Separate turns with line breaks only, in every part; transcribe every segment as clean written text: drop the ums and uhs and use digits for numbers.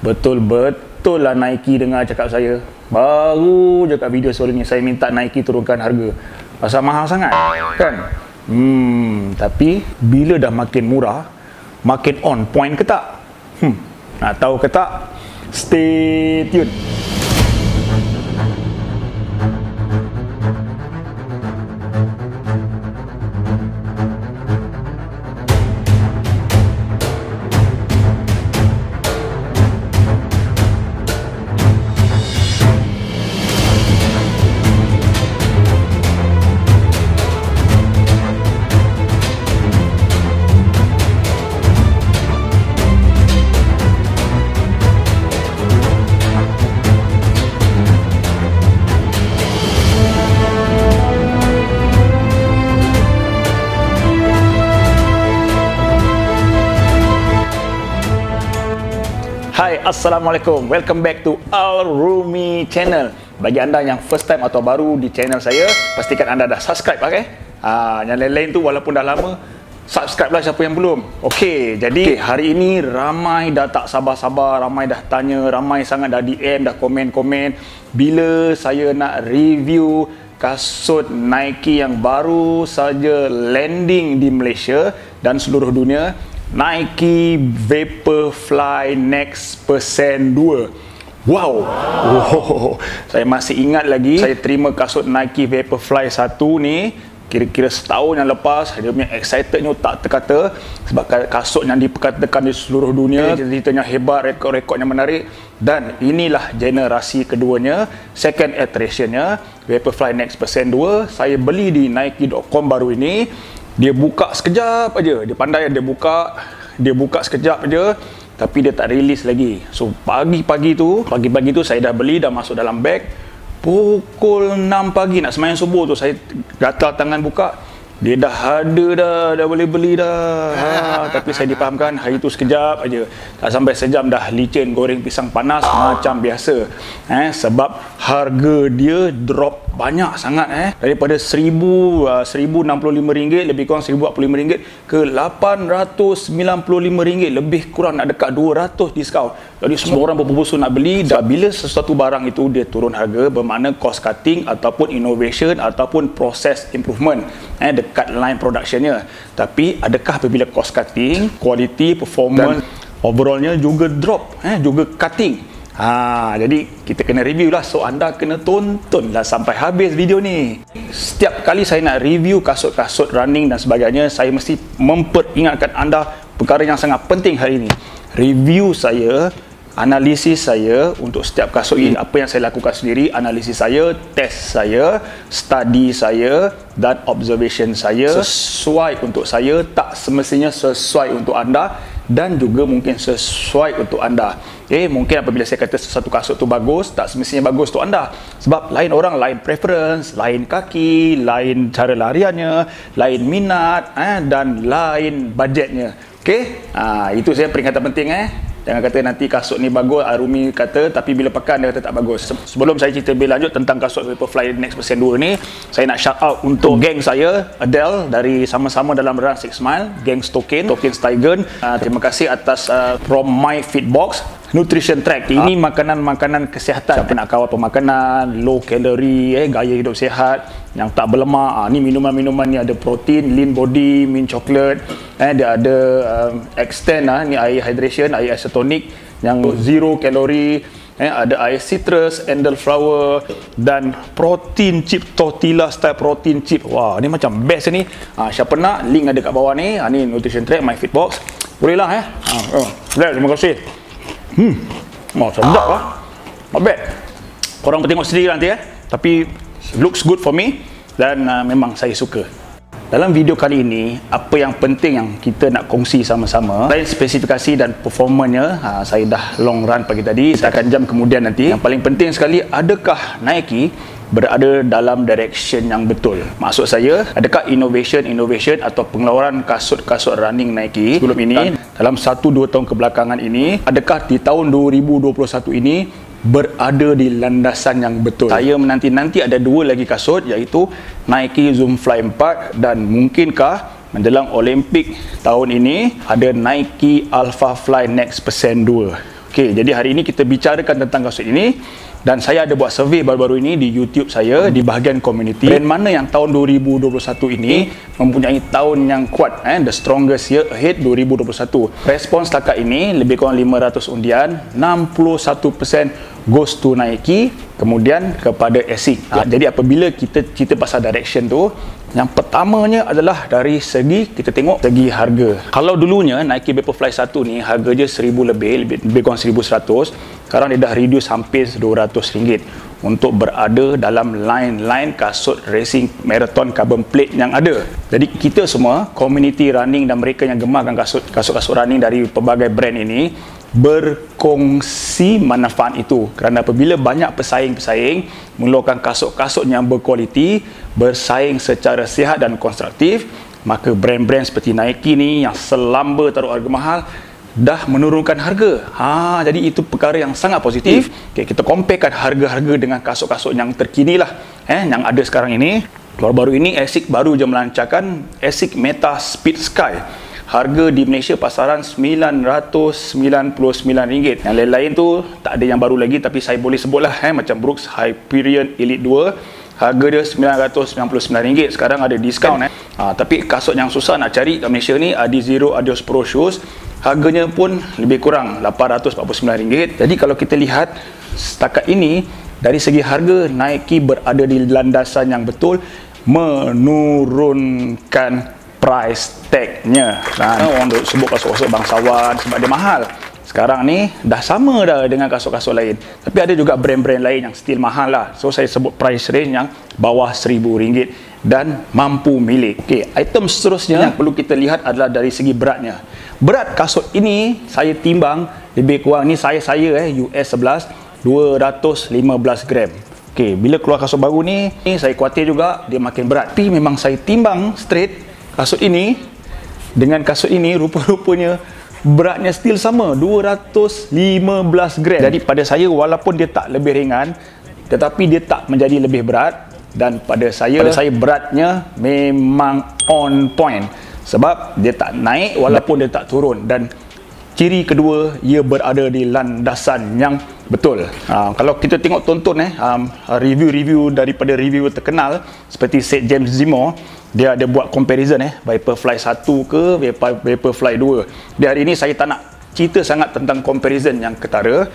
Betul-betul lah Nike dengar cakap saya. Baru je kat video sebelum ni saya minta Nike turunkan harga. Pasal mahal sangat kan? Tapi bila dah makin murah, makin on point ke tak? Nak tahu ke tak? Stay tune. Hai, Assalamualaikum. Welcome back to Al-Rumi Channel. Bagi anda yang first time atau baru di channel saya, pastikan anda dah subscribe, okay? Yang lain-lain tu walaupun dah lama, subscribe lah siapa yang belum. Okey, jadi hari ini ramai dah tak sabar-sabar, ramai dah tanya, ramai sangat dah DM, dah komen-komen bila saya nak review kasut Nike yang baru saja landing di Malaysia dan seluruh dunia. Nike Vaporfly Next Percent 2. Wow. Saya masih ingat lagi, saya terima kasut Nike Vaporfly 1 ni kira-kira setahun yang lepas. Dia punya excitednya tak terkata sebab kasut yang diperkatakan di seluruh dunia, ceritanya hebat, rekod-rekodnya menarik. Dan inilah generasi keduanya, second iterationnya, Vaporfly Next Percent 2. Saya beli di Nike.com baru ini. Dia buka sekejap aja. Dia pandai dia buka sekejap aja, tapi dia tak release lagi. So pagi-pagi tu saya dah beli, dah masuk dalam beg. Pukul 6 pagi nak sembahyang subuh tu saya gatal tangan buka. Dia dah ada dah boleh beli dah. Tapi saya dipahamkan hari tu sekejap aja. Tak sampai sejam dah licin goreng pisang panas macam biasa. Sebab harga dia drop banyak sangat daripada RM1,065 lebih kurang RM1,045 ke RM895, lebih kurang nak dekat 200 diskaun. Jadi semua orang berpusu nak beli. Dan bila sesuatu barang itu dia turun harga, bermakna cost cutting ataupun innovation ataupun process improvement dekat line productionnya. Tapi adakah apabila cost cutting, quality, performance, overallnya juga drop, juga cutting? Jadi kita kena review lah. So anda kena tonton lah sampai habis video ni. Setiap kali saya nak review kasut-kasut running dan sebagainya, saya mesti memperingatkan anda perkara yang sangat penting hari ini. Review saya, analisis saya untuk setiap kasut ini, apa yang saya lakukan sendiri, analisis saya, test saya, study saya dan observation saya sesuai untuk saya, tak semestinya sesuai untuk anda dan juga mungkin sesuai untuk anda. Mungkin apabila saya kata sesuatu kasut tu bagus, tak semestinya bagus untuk anda. Sebab lain orang, lain preference, lain kaki, lain cara lariannya, lain minat dan lain budgetnya. Itu saya peringatan penting. Jangan kata nanti kasut ni bagus, Al-Rumi kata, tapi bila pakai dia kata tak bagus. Sebelum saya cerita lebih lanjut tentang kasut Vaporfly Next Percent 2 ni, saya nak shout out untuk geng saya, Adele, dari sama-sama dalam Run 6 Mile, geng Token Steigen. Terima kasih atas from My Fitbox Nutrition Track. Ini makanan-makanan kesihatan. Siapa nak kawal pemakanan, low calorie, gaya hidup sihat, yang tak berlemak. Ni minuman-minuman ni ada protein, lean body, mint chocolate. Dia ada extend, ni air hydration, air isotonic yang zero kalori. Ada air citrus, elderflower dan protein chip, tortilla style protein chip. Wah, ni macam best ni. Siapa nak, link ada kat bawah ni. Ni Nutrition Track, My Fitbox. Bolehlah terima kasih. Sedap lah. Not bad. Korang tengok sendiri nanti tapi looks good for me dan memang saya suka. Dalam video kali ini, apa yang penting yang kita nak kongsi sama-sama, selain spesifikasi dan performanya, saya dah long run pagi tadi, saya akan jam kemudian nanti. Yang paling penting sekali, adakah Nike berada dalam direction yang betul? Maksud saya, adakah innovation atau pengeluaran kasut-kasut running Nike sebelum ini, dalam 1-2 tahun kebelakangan ini, adakah di tahun 2021 ini berada di landasan yang betul? Saya menanti-nanti ada 2 lagi kasut, iaitu Nike Zoom Fly 4 dan mungkinkah menjelang Olimpik tahun ini, ada Nike Alpha Fly Next Percent 2. Okey, jadi hari ini kita bicarakan tentang kasut ini, dan saya ada buat survey baru-baru ini di YouTube saya di bahagian community. Brand mana yang tahun 2021 ini mempunyai tahun yang kuat, the strongest year ahead 2021. Respons setakat ini lebih kurang 500 undian, 61% goes to Nike, kemudian kepada ASICS. Jadi apabila kita cerita pasal direction tu, yang pertamanya adalah dari segi, kita tengok segi harga. Kalau dulunya Nike Vaporfly 1 ni harga je 1000 lebih kurang 1100, sekarang dia dah reduce hampir RM200 untuk berada dalam line kasut racing marathon carbon plate yang ada. Jadi kita semua, community running dan mereka yang gemarkan kasut-kasut running dari pelbagai brand ini, berkongsi manfaat itu. Kerana apabila banyak pesaing-pesaing mengeluarkan kasut-kasut yang berkualiti, bersaing secara sihat dan konstruktif, maka brand-brand seperti Nike ni yang selamba taruh harga mahal dah menurunkan harga. Jadi itu perkara yang sangat positif. Kita comparekan harga-harga dengan kasut-kasut yang terkini lah, yang ada sekarang ini. Baru-baru ini ASICS baru je melancarkan ASICS Meta Speed Sky. Harga di Malaysia pasaran RM999. Yang lain-lain tu tak ada yang baru lagi, tapi saya boleh sebutlah, macam Brooks Hyperion Elite 2, harga dia RM999. Sekarang ada diskaun. Tapi kasut yang susah nak cari kat Malaysia ni, Adizero Adios Pro Shoes, harganya pun lebih kurang RM849. Jadi kalau kita lihat setakat ini, dari segi harga, Nike berada di landasan yang betul, menurunkan price tag-nya. Orang duk sebut kasut-kasut bangsawan sebab dia mahal. Sekarang ni dah sama dah dengan kasut-kasut lain. Tapi ada juga brand-brand lain yang still mahal lah. So saya sebut price range yang bawah RM1000 dan mampu milik. Okey, item seterusnya yang perlu kita lihat adalah dari segi beratnya. Berat kasut ini saya timbang lebih kurang, ni saya US 11 215 gram. Okey, bila keluar kasut baru ni saya khawatir juga dia makin berat. Tapi memang saya timbang straight kasut ini dengan kasut ini, rupa-rupanya beratnya still sama, 215 gram. Jadi pada saya, walaupun dia tak lebih ringan, tetapi dia tak menjadi lebih berat. Dan pada saya beratnya memang on point, sebab dia tak naik walaupun dia tak turun. Dan ciri kedua, ia berada di landasan yang betul. Kalau kita tengok tonton review-review daripada reviewer terkenal seperti St. James Zimmer, dia ada buat comparison Vaporfly 1 ke Vaporfly 2. Di hari ini saya tak nak cerita sangat tentang comparison yang ketara,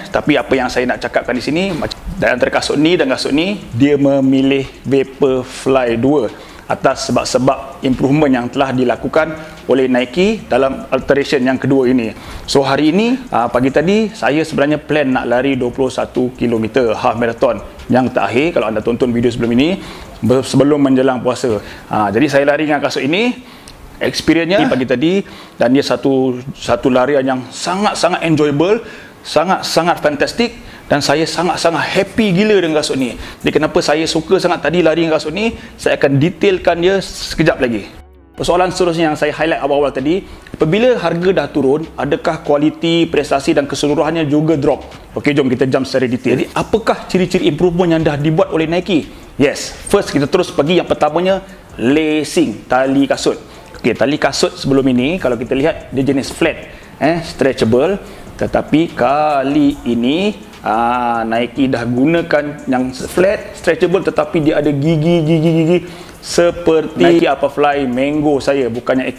tapi apa yang saya nak cakapkan di sini, dari antara kasut ni dan kasut ni, dia memilih Vaporfly 2 atas sebab-sebab improvement yang telah dilakukan oleh Nike dalam alteration yang kedua ini. So hari ini, pagi tadi, saya sebenarnya plan nak lari 21 km half marathon yang terakhir. Kalau anda tonton video sebelum ini, sebelum menjelang puasa. Jadi saya lari dengan kasut ini. Experience-nya pagi tadi, dan dia satu larian yang sangat-sangat enjoyable, sangat-sangat fantastic, dan saya sangat-sangat happy gila dengan kasut ni. Jadi kenapa saya suka sangat tadi lari dengan kasut ni, saya akan detailkan dia sekejap lagi. Persoalan seterusnya yang saya highlight awal-awal tadi, apabila harga dah turun, adakah kualiti, prestasi dan keseluruhannya juga drop? Okey, jom kita jump secara detail. Jadi apakah ciri-ciri improvement yang dah dibuat oleh Nike? Yes, first kita terus pergi yang pertamanya, lacing, tali kasut. Okey, tali kasut sebelum ini kalau kita lihat dia jenis flat, stretchable, tetapi kali ini Nike dah gunakan yang flat, stretchable, tetapi dia ada gigi seperti Nike Alpha Fly Mango saya, bukannya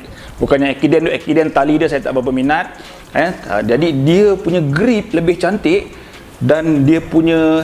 Ekiden tali dia saya tak berapa minat. Jadi dia punya grip lebih cantik, dan dia punya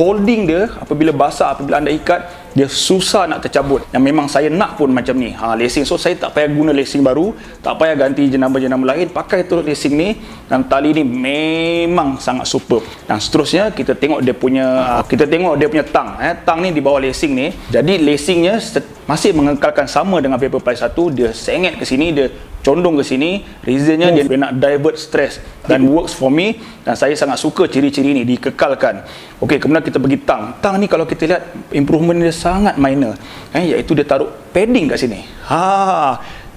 holding dia apabila basah, apabila anda ikat, dia susah nak tercabut. Yang memang saya nak pun macam ni, lacing. So saya tak payah guna lacing baru, tak payah ganti jenama-jenama lain, pakai terus lacing ni, dan tali ni memang sangat superb. Dan seterusnya kita tengok dia punya tang. Tang ni di bawah lacing ni. Jadi lacingnya masih mengekalkan sama dengan Vaporfly 1. Dia sengit ke sini, dia condong ke sini. Reasonnya dia nak divert stress, dan works for me, dan saya sangat suka ciri-ciri ni dikekalkan. Okey, kemudian kita pergi tang. Tang ni kalau kita lihat improvement dia sangat minor, iaitu dia taruh padding kat sini.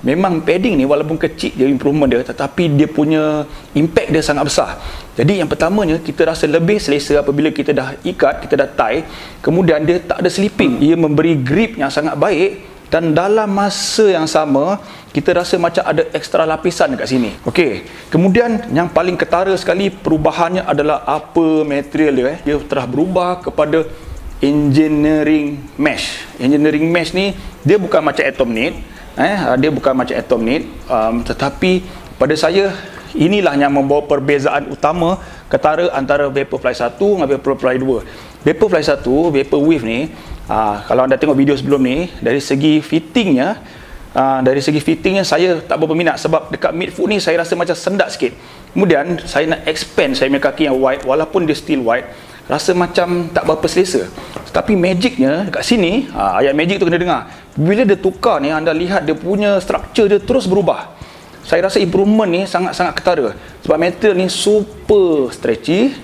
Memang padding ni walaupun kecil dia improvement dia, tetapi dia punya impact dia sangat besar. Jadi yang pertamanya, kita rasa lebih selesa apabila kita dah ikat, kita dah tie, kemudian dia tak ada slipping. Ia memberi grip yang sangat baik, dan dalam masa yang sama kita rasa macam ada ekstra lapisan dekat sini. Okey, kemudian yang paling ketara sekali perubahannya adalah apa material dia. Dia telah berubah kepada engineering mesh. Engineering mesh ni dia bukan macam atom knit, dia bukan macam atom knit, tetapi pada saya inilah yang membawa perbezaan utama ketara antara Vaporfly 1 dengan Vaporfly 2. Vaporfly 1, Vapor Wave ni, kalau anda tengok video sebelum ni, dari segi fittingnya, saya tak berapa minat sebab dekat midfoot ni saya rasa macam sendak sikit. Kemudian saya nak expand saya punya kaki yang wide, walaupun dia still wide, rasa macam tak berapa selesa. Tapi magicnya dekat sini, ayat magic tu kena dengar. Bila dia tukar ni, anda lihat dia punya structure dia terus berubah. Saya rasa improvement ni sangat-sangat ketara sebab material ni super stretchy,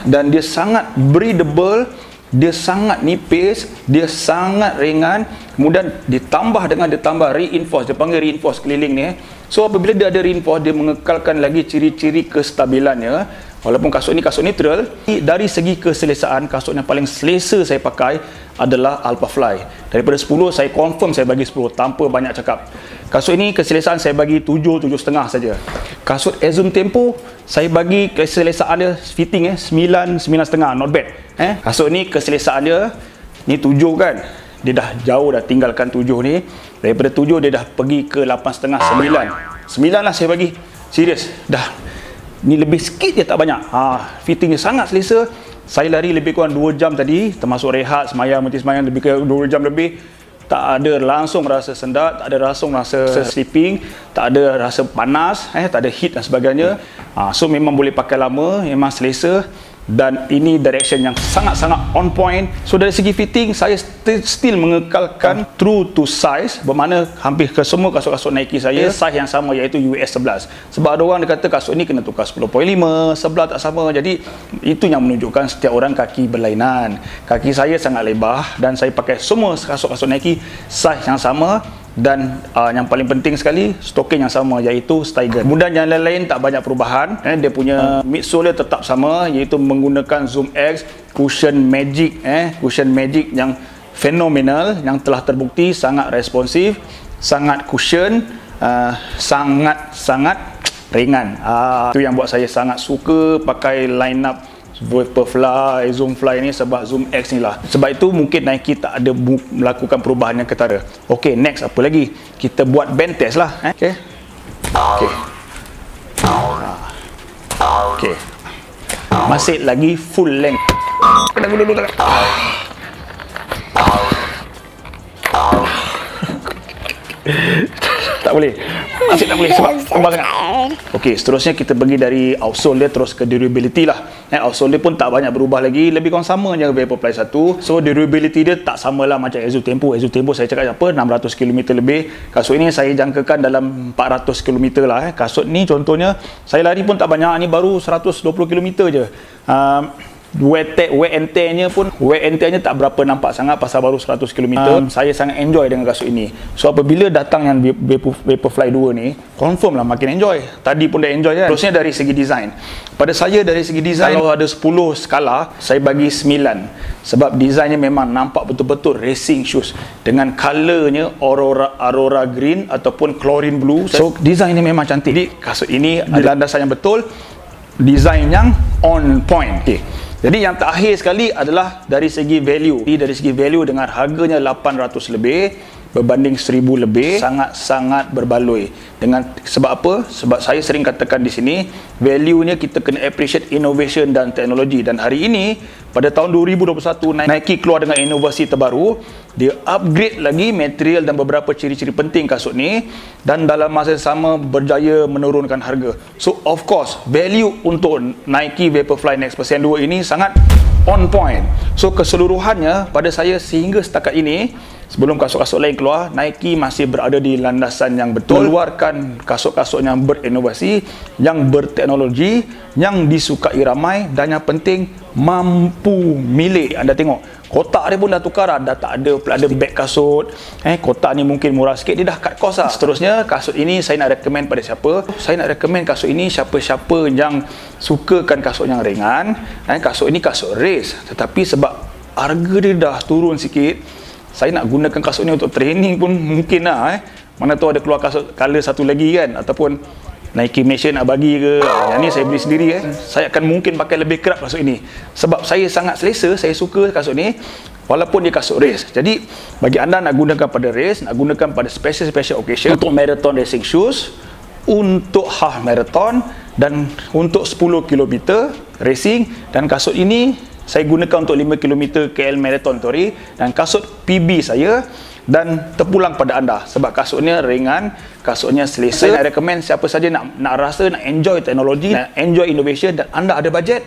dan dia sangat breathable, dia sangat nipis, dia sangat ringan. Kemudian ditambah dengan reinforce, dia panggil reinforce keliling ni. So apabila dia ada reinforce, dia mengekalkan lagi ciri-ciri kestabilannya. Walaupun kasut ni kasut neutral, dari segi keselesaan, kasut yang paling selesa saya pakai adalah Alphafly. Daripada 10, saya confirm saya bagi 10 tanpa banyak cakap. Kasut ini keselesaan saya bagi 7, 7,5 saja. Kasut Zoom Tempo, saya bagi keselesaan dia fitting 9, 9,5, not bad. Kasut ni keselesaan dia ni 7 kan. Dia dah jauh dah tinggalkan 7 ni. Daripada 7 dia dah pergi ke 8,5, 9. 9 lah saya bagi. Serius, dah. Ni lebih sikit je, tak banyak. Fittingnya sangat selesa. Saya lari lebih kurang 2 jam tadi, termasuk rehat, semayang, mati semayang, lebih kurang 2 jam lebih. Tak ada langsung rasa sendat, tak ada langsung rasa sleeping, tak ada rasa panas, tak ada heat dan sebagainya. So memang boleh pakai lama, memang selesa. Dan ini direction yang sangat-sangat on point. So dari segi fitting, saya still mengekalkan true to size, bermakna hampir ke semua kasut-kasut Nike saya size yang sama, iaitu US 11. Sebab ada orang dia kata kasut ni kena tukar 10.5, sebelah tak sama. Jadi itu yang menunjukkan setiap orang kaki berlainan. Kaki saya sangat lebar dan saya pakai semua kasut-kasut Nike size yang sama. Dan yang paling penting sekali, stocking yang sama, iaitu Steigen. Kemudian yang lain-lain tak banyak perubahan. Dia punya midsole dia tetap sama, iaitu menggunakan Zoom X cushion magic, cushion magic yang fenomenal, yang telah terbukti sangat responsif, sangat cushion, sangat ringan. Itu yang buat saya sangat suka pakai line up Vaporfly, Zoomfly ni, sebab Zoom X ni lah. Sebab itu mungkin Nike tak ada melakukan perubahan yang ketara. Ok, next apa lagi? Kita buat band test lah. Ok, masih lagi full length. Tak boleh. Masih tak boleh sebab tebal sangat. Okey, seterusnya kita pergi dari outsole dia terus ke durability lah. Outsole dia pun tak banyak berubah lagi, lebih kurang sama je Vaporfly 1. So durability dia tak samalah macam Zoom Tempo. Zoom Tempo saya cakap apa, 600 km lebih. Kasut ini saya jangkakan dalam 400 km lah. Kasut ni contohnya saya lari pun tak banyak, ni baru 120 km je. Wear and tear-nya pun tak berapa nampak sangat pasal baru 100 km. Saya sangat enjoy dengan kasut ini. So apabila datang yang Vaporfly 2 ni, confirm lah makin enjoy. Tadi pun dah enjoy kan. Terusnya dari segi design. Pada saya dari segi design, kalau ada 10 skala, saya bagi 9. Sebab desainnya memang nampak betul-betul racing shoes dengan colornya Aurora green ataupun chlorine blue. So desainnya memang cantik. Jadi kasut ini ada landasan yang betul, desain yang on point. Okay. Jadi yang terakhir sekali adalah dari segi value. Dari segi value dengan harganya 800 lebih berbanding 1000 lebih, sangat-sangat berbaloi. Sebab apa? Sebab saya sering katakan di sini, value-nya kita kena appreciate innovation dan teknologi. Dan hari ini, pada tahun 2021, Nike keluar dengan inovasi terbaru. Dia upgrade lagi material dan beberapa ciri-ciri penting kasut ni, dan dalam masa yang sama berjaya menurunkan harga. So of course, value untuk Nike Vaporfly Next Percent 2 ini sangat on point. So keseluruhannya pada saya sehingga setakat ini, sebelum kasut-kasut lain keluar, Nike masih berada di landasan yang betul. Keluarkan kasut-kasut yang berinovasi, yang berteknologi, yang disukai ramai, dan yang penting mampu milik. Anda tengok, kotak dia pun dah tukar dah. Dah tak ada beg kasut. Kotak ni mungkin murah sikit, dia dah cut cost lah. Seterusnya, kasut ini saya nak recommend pada siapa? Saya nak recommend kasut ini siapa-siapa yang sukakan kasut yang ringan. Kasut ini kasut race, tetapi sebab harga dia dah turun sikit, saya nak gunakan kasut ni untuk training pun mungkin lah mana tu ada keluar kasut color satu lagi kan, ataupun Nike Malaysia nak bagi ke, yang ni saya beli sendiri saya akan mungkin pakai lebih kerap kasut ini sebab saya sangat selesa, saya suka kasut ni walaupun dia kasut race. Jadi bagi anda nak gunakan pada race, nak gunakan pada special occasion, untuk marathon racing shoes, untuk half marathon dan untuk 10 km racing, dan kasut ini saya gunakan untuk 5 km KL Marathon Tori, dan kasut PB saya, dan terpulang pada anda sebab kasutnya ringan, kasutnya selesa. Saya nak recommend siapa saja nak rasa, nak enjoy teknologi, nak enjoy innovation dan anda ada bajet,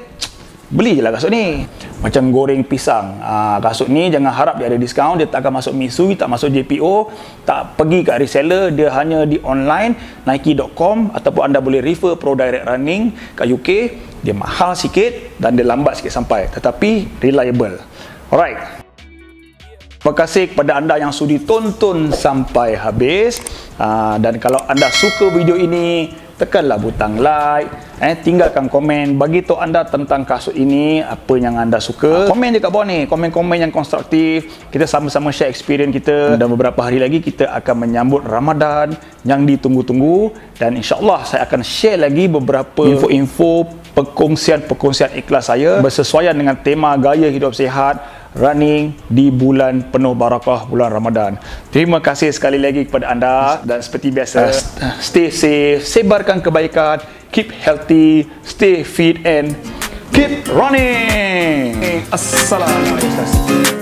beli je lah kasut ni. Macam goreng pisang, kasut ni jangan harap dia ada diskaun, dia tak akan masuk Mitsui, tak masuk JPO, tak pergi kat reseller, dia hanya di online Nike.com, ataupun anda boleh refer Pro Direct Running kat UK. Dia mahal sikit dan dia lambat sikit sampai, tetapi reliable. Alright, terima kasih kepada anda yang sudi tonton sampai habis, dan kalau anda suka video ini, tekanlah butang like, tinggalkan komen, bagi tahu anda tentang kasut ini, apa yang anda suka. Komen je kat bawah ni, komen-komen yang konstruktif, kita sama-sama share experience kita. Dan beberapa hari lagi kita akan menyambut Ramadan yang ditunggu-tunggu, dan insyaAllah saya akan share lagi beberapa info-info, perkongsian ikhlas saya bersesuaian dengan tema gaya hidup sihat running di bulan penuh barakah, bulan Ramadan. Terima kasih sekali lagi kepada anda, dan seperti biasa, stay safe, sebarkan kebaikan, keep healthy, stay fit and keep running. Assalamualaikum.